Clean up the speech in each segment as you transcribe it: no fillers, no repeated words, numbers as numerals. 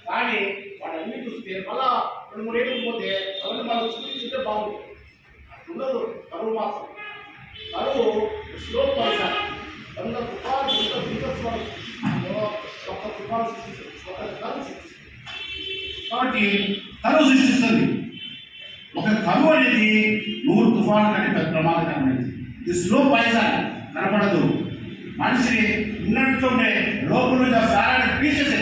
కానీ వాడన్నీ చూస్తే మళ్ళా 2-3 ఏళ్ళు పోతే అవన్నీ మనం చూపించుంటే బాగుంటుంది. ఉండదు కరువు మాత్రం. కరువు స్లో పైసా వంద తుఫాను ఎంత బీభత్సవాలు ఒక్క తుఫాను సృష్టిస్తుంది, ఒక కరువు సృష్టిస్తుంది. కాబట్టి కరువు సృష్టిస్తుంది. ఒక కరువు అనేది 100 తుఫాను కంటే పెద్ద ప్రమాదకరమైనది. ఇది స్లో పాయిజన్, కనపడదు. మనిషిని ఉన్నట్టుండే లోపల సారాన్ని పీసేసే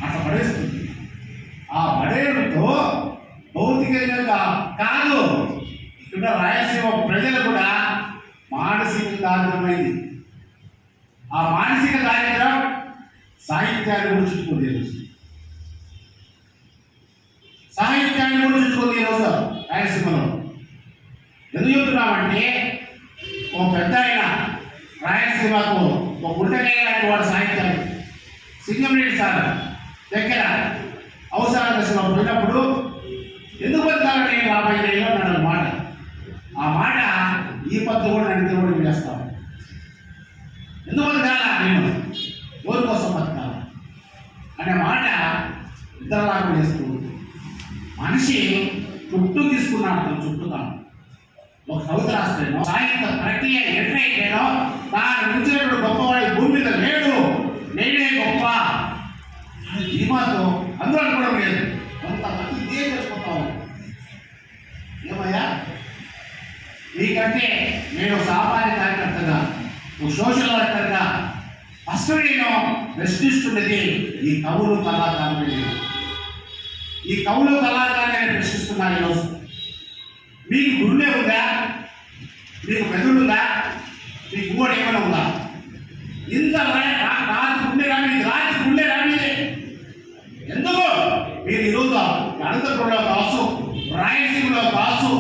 అట్లా పడేస్తుంది. ఆ పడేయడంతో భౌతికంగా కాదు, ఇక్కడ రాయలసీమ ప్రజలు కూడా మానసిక దారిద్రమైంది. ఆ మానసిక దారిద్రం సాహిత్యాన్ని కూడా చుట్టుకుంది. సాహిత్యాన్ని కూడా చుట్టుకుంది ఈరోజు రాయలసీమలో. ఎందుకు చెప్తున్నామంటే ఓ పెద్ద ఆయన రాయలసీమకు ఒక గుండెకాయ లాంటి వాడు సాహిత్యాన్ని సింగంరెడ్డి సార్ దగ్గర అవసర దశలో పోయినప్పుడు ఎందుకు బతకాలని 50 ఏళ్ళు అన్నాడు మాట. ఆ మాట ఈ పద్ధతి కూడా నన్ను దేవుడు చేస్తాను. ఎందుకు బతకాలా, నేను ఎవరి కోసం బతకాల అనే మాట ఇద్దరులాగా చేస్తూ మనిషి చుట్టూ తీసుకున్నాడు. చుట్టుతాను ఒక కవిత రాస్తాను, సాహిత్య ప్రక్రియ ఎట్లయితేనో దాని మించినప్పుడు గొప్పవాడి భూమి మీద లేడు, నేనే గొప్ప అని ధీమాతో అందరూ అనుకోవడం లేదు. కొంతమంది ఇదే చెప్పుకుంటాం. ఏమయ్యా నీకంటే నేను సామాన్య కార్యకర్తగా, సోషల్ వర్కర్గా ఫస్ట్ నేను ప్రశ్నిస్తున్నది ఈ కవులు కళాకారులు. ఈ కవులు కళాకారులు ప్రశ్నిస్తున్నారు ఈరోజు. మీకు గుండె ఉందా, మీకు మెదడు ఉందా, మీకు కూడా ఏమైనా ఉందా? ఇంత రాత్రి గుండె రాని, రాత్రి గుండె రాని ఎందుకు మీరు ఈరోజు అనంతపురంలో కావచ్చు, రాయలసీమలో కావచ్చు,